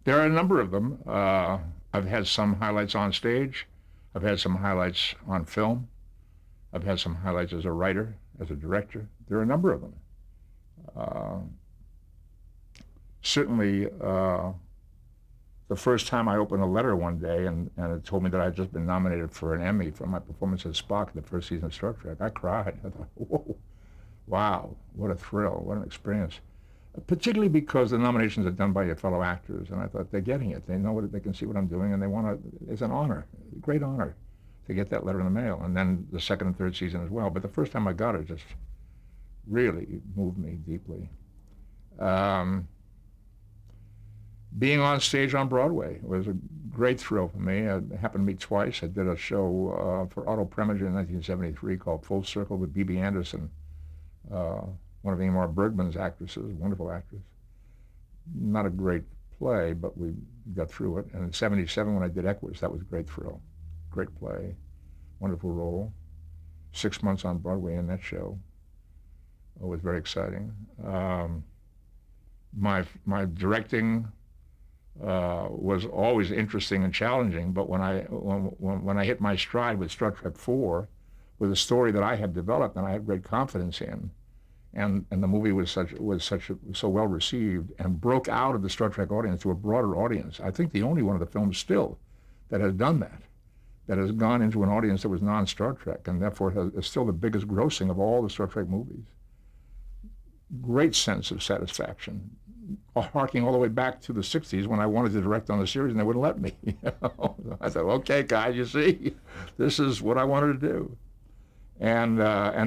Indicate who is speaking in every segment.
Speaker 1: There are a number of them. I've had some highlights on stage. I've had some highlights on film. I've had some highlights as a writer, as a director. There are a number of them. Uh, Certainly, the first time I opened a letter one day and it told me that I had just been nominated for an Emmy for my performance as Spock in the first season of Star Trek, I cried. I thought, whoa, wow, what a thrill, what an experience. Particularly because the nominations are done by your fellow actors, and I thought they're getting it. They know what they can see what I'm doing, and they want to. It's an honor, a great honor, to get that letter in the mail. And then the second and third season as well. But the first time I got it, just really moved me deeply. Um, Being on stage on Broadway was a great thrill for me. It happened to me twice. I did a show for Otto Preminger in 1973 called Full Circle with Bibi Anderson, uh, one of Ingmar Bergman's actresses, wonderful actress. Not a great play, but we got through it. And in '77, when I did Equus, that was a great thrill. Great play, wonderful role. 6 months on Broadway in that show. It was very exciting. My directing was always interesting and challenging, but when I hit my stride with Star Trek 4, with a story that I had developed and I had great confidence in, and the movie was so well received and broke out of the Star Trek audience to a broader audience. I think the only one of the films still that has done that, that has gone into an audience that was non-Star Trek, and therefore is still the biggest grossing of all the Star Trek movies. Great sense of satisfaction, harking all the way back to the '60s when I wanted to direct on the series and they wouldn't let me. I thought, okay, guys, you see, this is what I wanted to do. And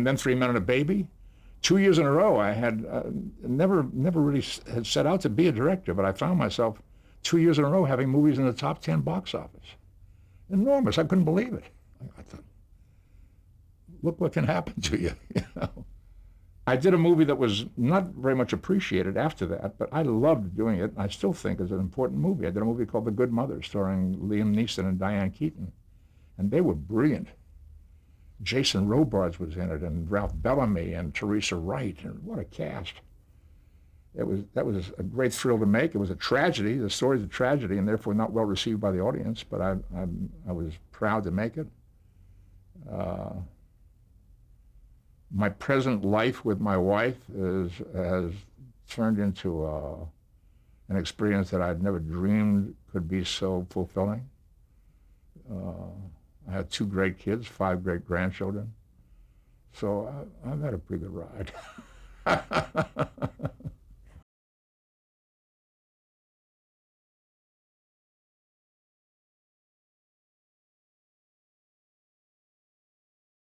Speaker 1: then Three Men and a Baby. 2 years in a row, I had never really had set out to be a director, but I found myself 2 years in a row having movies in the top 10 box office. Enormous. I couldn't believe it. I thought, look what can happen to you. I did a movie that was not very much appreciated after that, but I loved doing it. I still think it's an important movie. I did a movie called The Good Mother, starring Liam Neeson and Diane Keaton, and they were brilliant. Jason Robards was in it, and Ralph Bellamy, and Teresa Wright, and what a cast! That was a great thrill to make. It was a tragedy. The story's a tragedy, and therefore not well received by the audience. But I was proud to make it. My present life with my wife has turned into an experience that I'd never dreamed could be so fulfilling. I had 2 great kids, 5 great grandchildren. So I've had a pretty good ride.